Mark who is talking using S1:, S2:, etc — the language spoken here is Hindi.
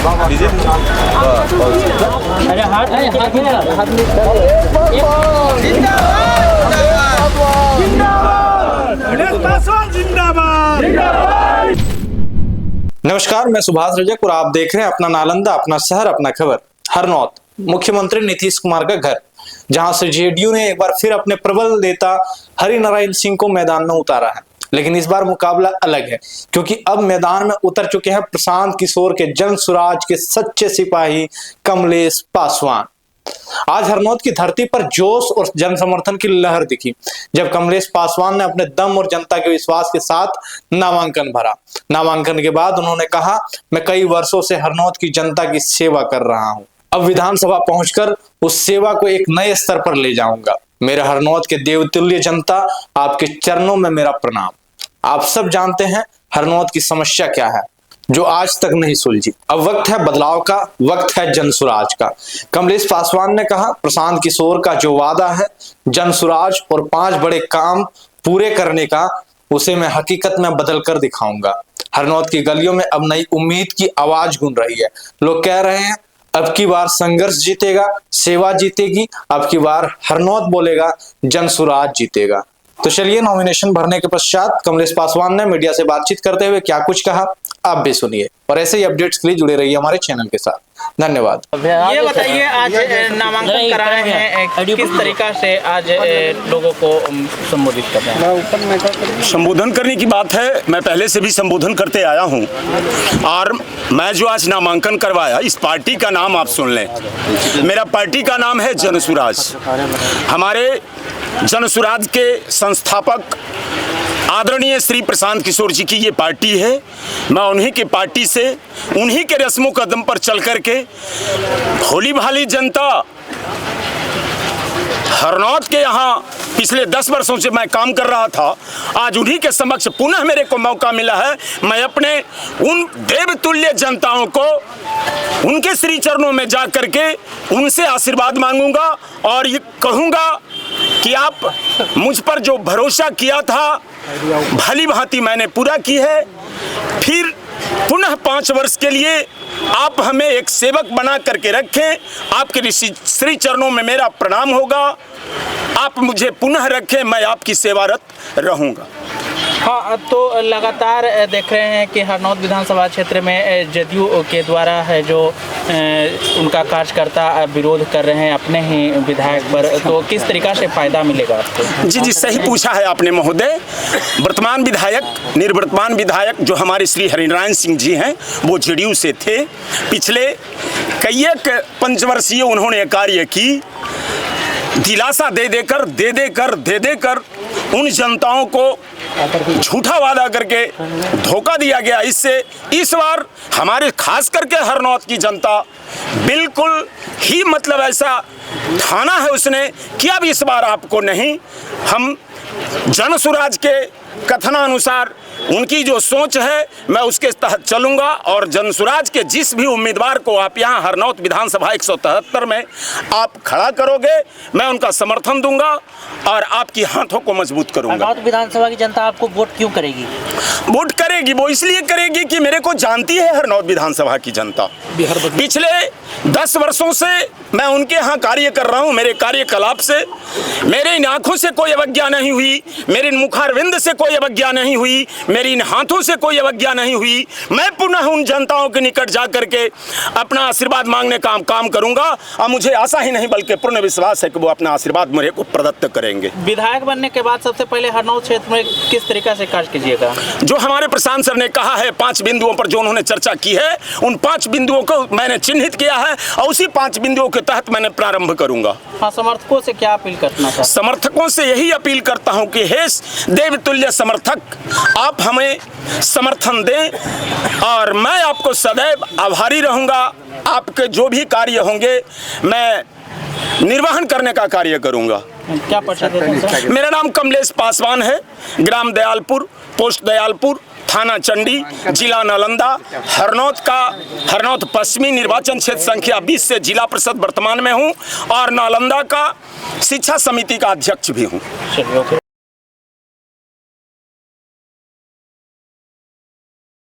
S1: नमस्कार, मैं सुभाष रजक और आप देख रहे हैं अपना नालंदा, अपना शहर, अपना खबर। हरनौत, मुख्यमंत्री नीतीश कुमार का घर, जहां से जेडीयू ने एक बार फिर अपने प्रबल नेता हरिनारायण सिंह को मैदान में उतारा है। लेकिन इस बार मुकाबला अलग है, क्योंकि अब मैदान में उतर चुके हैं प्रशांत किशोर के जन सुराज के सच्चे सिपाही कमलेश पासवान। आज हरनौत की धरती पर जोश और जन समर्थन की लहर दिखी जब कमलेश पासवान ने अपने दम और जनता के विश्वास के साथ नामांकन भरा। नामांकन के बाद उन्होंने कहा, मैं कई वर्षों से हरनौत की जनता की सेवा कर रहा हूं, अब विधानसभा पहुंचकर उस सेवा को एक नए स्तर पर ले जाऊंगा। मेरे हरनौत के देवतुल्य जनता, आपके चरणों में मेरा प्रणाम। आप सब जानते हैं हरनौत की समस्या क्या है, जो आज तक नहीं सुलझी। अब वक्त है बदलाव का, वक्त है जनसुराज का। कमलेश पासवान ने कहा, प्रशांत किशोर का जो वादा है जनसुराज और 5 बड़े काम पूरे करने का, उसे मैं हकीकत में बदल कर दिखाऊंगा। हरनौत की गलियों में अब नई उम्मीद की आवाज गूंज रही है। लोग कह रहे हैं, अब की बार संघर्ष जीतेगा, सेवा जीतेगी, अब की बार हरनौत बोलेगा, जनसुराज जीतेगा। तो चलिए, नॉमिनेशन भरने के पश्चात कमलेश पासवान ने मीडिया से बातचीत करते हुए क्या कुछ कहा, आप भी सुनिए और ऐसे ही अपडेट्स के लिए जुड़े रहिए हमारे चैनल के साथ। धन्यवाद।
S2: ये बताइए, आज नामांकन कराए हैं, किस तरीका से आज लोगों को संबोधित कर रहे हैं?
S3: संबोधन करने की बात है, मैं पहले से भी संबोधन करते आया हूं और मैं जो आज नामांकन करवाया, इस पार्टी का नाम आप सुन लें। मेरा पार्टी का नाम है जनसुराज। हमारे जनसुराज के संस्थापक आदरणीय श्री प्रशांत किशोर जी की ये पार्टी है। मैं उन्हीं की पार्टी से, उन्हीं के रस्मों कदम पर चल करके भोली भाली जनता हरनौत के यहाँ पिछले 10 वर्षों से मैं काम कर रहा था, आज उन्हीं के समक्ष पुनः मेरे को मौका मिला है। मैं अपने उन देवतुल्य जनताओं को उनके श्री चरणों में जा करके उनसे आशीर्वाद मांगूंगा और ये कहूँगा कि आप मुझ पर जो भरोसा किया था, भली भांति मैंने पूरा की है। फिर पुनः 5 वर्ष के लिए आप हमें एक सेवक बना करके रखें। आपके श्री चरणों में मेरा प्रणाम होगा। आप मुझे पुनः रखें, मैं आपकी सेवारत रहूंगा।
S2: हाँ, तो लगातार देख रहे हैं कि हरनौत विधानसभा क्षेत्र में जदयू के द्वारा है जो उनका कार्यकर्ता विरोध कर रहे हैं अपने ही विधायक पर, तो किस तरीका से फायदा मिलेगा आपको?
S3: जी, सही पूछा है आपने महोदय। वर्तमान विधायक, निवर्तमान विधायक जो हमारे श्री हरिनारायण सिंह जी हैं, वो जेडीयू से थे। पिछले कई एक पंचवर्षीय उन्होंने कार्य की, दिलासा दे देकर उन जनताओं को झूठा वादा करके धोखा दिया गया। इससे इस बार हमारे खास करके हरनौत की जनता बिल्कुल ही मतलब ऐसा ठाना है उसने कि अब इस बार आपको नहीं, हम जनसुराज के कथनानुसार उनकी जो सोच है मैं उसके तहत चलूंगा और जनसुराज के जिस भी उम्मीदवार को आप यहाँ हरनौत विधानसभा 173 में आप खड़ा करोगे, मैं उनका समर्थन दूंगा और आपकी हाथों को मजबूत करूंगा।
S4: हरनौत विधानसभा की जनता आपको वोट क्यों करेगी?
S3: वोट करेगी वो इसलिए करेगी कि मेरे को जानती है हरनौत विधानसभा की जनता। पिछले 10 वर्षों से मैं उनके यहाँ कार्य कर रहा हूँ। मेरे कार्यकलाप से, मेरे इन आंखों से कोई अवज्ञा नहीं हुई, मेरे इन मुखारविंद से कोई अवज्ञा नहीं हुई, मेरी इन हाथों से कोई अवज्ञा नहीं हुई। मैं पुनः उन जनताओं के निकट जा करके अपना आशीर्वाद मांगने का काम करूंगा और मुझे आशा ही नहीं बल्कि पूर्ण विश्वास है कि वो अपना आशीर्वाद मेरे को प्रदत्त करेंगे।
S2: विधायक बनने के बाद सबसे पहले हरनौत क्षेत्र में किस तरीका से कार्य कीजिएगा?
S3: जो हमारे प्रशांत सर ने कहा है, 5 बिंदुओं पर जो उन्होंने चर्चा की है, उन 5 बिंदुओं को मैंने चिन्हित किया है और उसी 5 बिंदुओं के तहत मैंने प्रारंभ करूंगा।
S2: हाँ, समर्थकों से क्या अपील करना था?
S3: समर्थकों से यही अपील करता हूं कि हे देवतुल्य समर्थक, आप हमें समर्थन दें और मैं आपको सदैव आभारी रहूंगा। आपके जो भी कार्य होंगे मैं निर्वहन करने का कार्य करूंगा।
S2: क्या परिचय देते हैं?
S3: मेरा नाम कमलेश पासवान है, ग्राम दयालपुर, पोस्ट दयालपुर, थाना चंडी, जिला नालंदा, हरनौत पश्चिमी निर्वाचन क्षेत्र संख्या 20 से जिला परिषद वर्तमान में हूं और नालंदा का शिक्षा समिति का अध्यक्ष भी हूं।